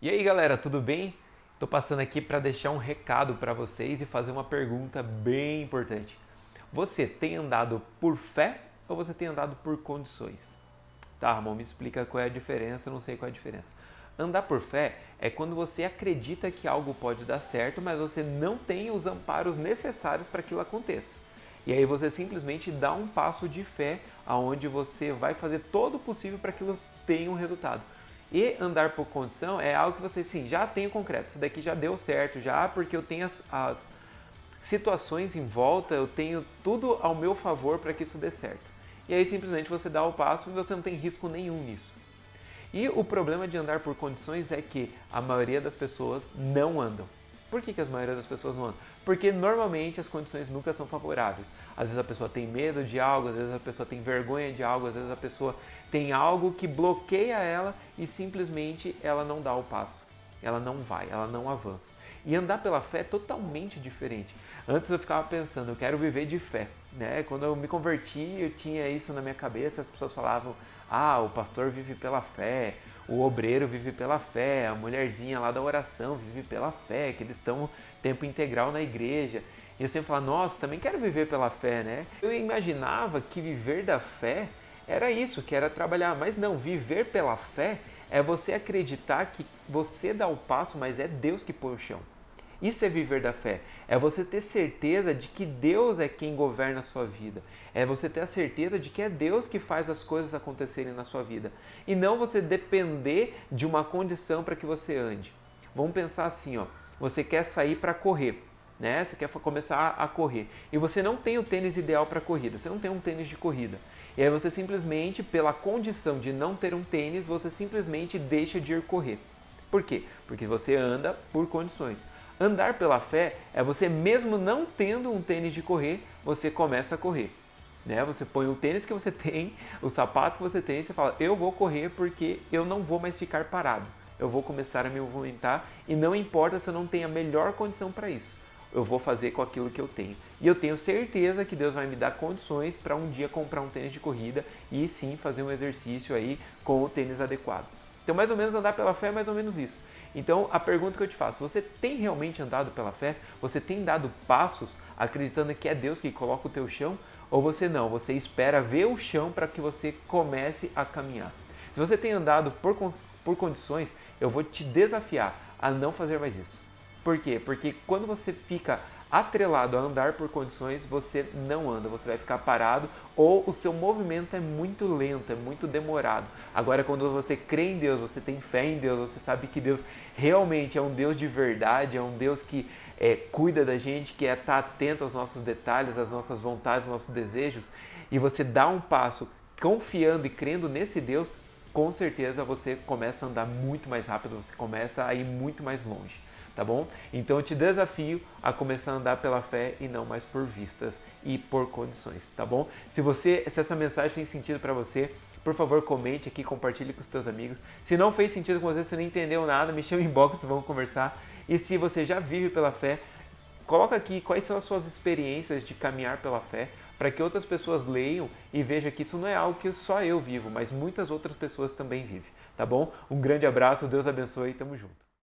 E aí galera, tudo bem? Estou passando aqui para deixar um recado para vocês e fazer uma pergunta bem importante. Você tem andado por fé ou você tem andado por condições? Tá, Ramon, me explica qual é a diferença, eu não sei qual é a diferença. Andar por fé é quando você acredita que algo pode dar certo, mas você não tem os amparos necessários para que aquilo aconteça. E aí você simplesmente dá um passo de fé aonde você vai fazer todo o possível para que aquilo tenha um resultado. E andar por condição é algo que você sim, já tem o concreto, isso daqui já deu certo, já porque eu tenho as situações em volta, eu tenho tudo ao meu favor para que isso dê certo. E aí simplesmente você dá o passo e você não tem risco nenhum nisso. E o problema de andar por condições é que a maioria das pessoas não andam. Por que a maioria das pessoas não andam? Porque normalmente as condições nunca são favoráveis. Às vezes a pessoa tem medo de algo, às vezes a pessoa tem vergonha de algo, às vezes a pessoa tem algo que bloqueia ela e simplesmente ela não dá o passo. Ela não vai, ela não avança. E andar pela fé é totalmente diferente. Antes eu ficava pensando, eu quero viver de fé. Né? Quando eu me converti, eu tinha isso na minha cabeça, as pessoas falavam, o pastor vive pela fé, o obreiro vive pela fé, a mulherzinha lá da oração vive pela fé, que eles estão tempo integral na igreja. E eu sempre falava, nossa, também quero viver pela fé, né? Eu imaginava que viver da fé era isso, que era trabalhar, mas não, viver pela fé é você acreditar que você dá o passo, mas é Deus que põe o chão. Isso é viver da fé. É você ter certeza de que Deus é quem governa a sua vida. É você ter a certeza de que é Deus que faz as coisas acontecerem na sua vida. E não você depender de uma condição para que você ande. Vamos pensar assim, ó. Você quer sair para correr, né? Você quer começar a correr. E você não tem o tênis ideal para corrida. Você não tem um tênis de corrida. E aí você simplesmente, pela condição de não ter um tênis, você simplesmente deixa de ir correr. Por quê? Porque você anda por condições. Andar pela fé é você mesmo não tendo um tênis de correr, você começa a correr. Né? Você põe o tênis que você tem, os sapatos que você tem e você fala, eu vou correr porque eu não vou mais ficar parado. Eu vou começar a me movimentar e não importa se eu não tenho a melhor condição para isso. Eu vou fazer com aquilo que eu tenho. E eu tenho certeza que Deus vai me dar condições para um dia comprar um tênis de corrida e sim fazer um exercício aí com o tênis adequado. Então, mais ou menos andar pela fé é mais ou menos isso. Então, a pergunta que eu te faço, você tem realmente andado pela fé? Você tem dado passos acreditando que é Deus que coloca o teu chão? Ou você não? Você espera ver o chão para que você comece a caminhar. Se você tem andado por condições, eu vou te desafiar a não fazer mais isso. Por quê? Porque quando você fica atrelado a andar por condições, você não anda, você vai ficar parado ou o seu movimento é muito lento, é muito demorado. Agora, quando você crê em Deus, você tem fé em Deus, você sabe que Deus realmente é um Deus de verdade, é um Deus que cuida da gente, que está atento aos nossos detalhes, às nossas vontades, aos nossos desejos, e você dá um passo confiando e crendo nesse Deus, com certeza você começa a andar muito mais rápido, você começa a ir muito mais longe. Tá bom? Então eu te desafio a começar a andar pela fé e não mais por vistas e por condições, tá bom? Se essa mensagem fez sentido para você, por favor, comente aqui, compartilhe com os teus amigos. Se não fez sentido com você, você não entendeu nada, me chama em inbox, vamos conversar. E se você já vive pela fé, coloca aqui quais são as suas experiências de caminhar pela fé, para que outras pessoas leiam e vejam que isso não é algo que só eu vivo, mas muitas outras pessoas também vivem, tá bom? Um grande abraço, Deus abençoe e tamo junto.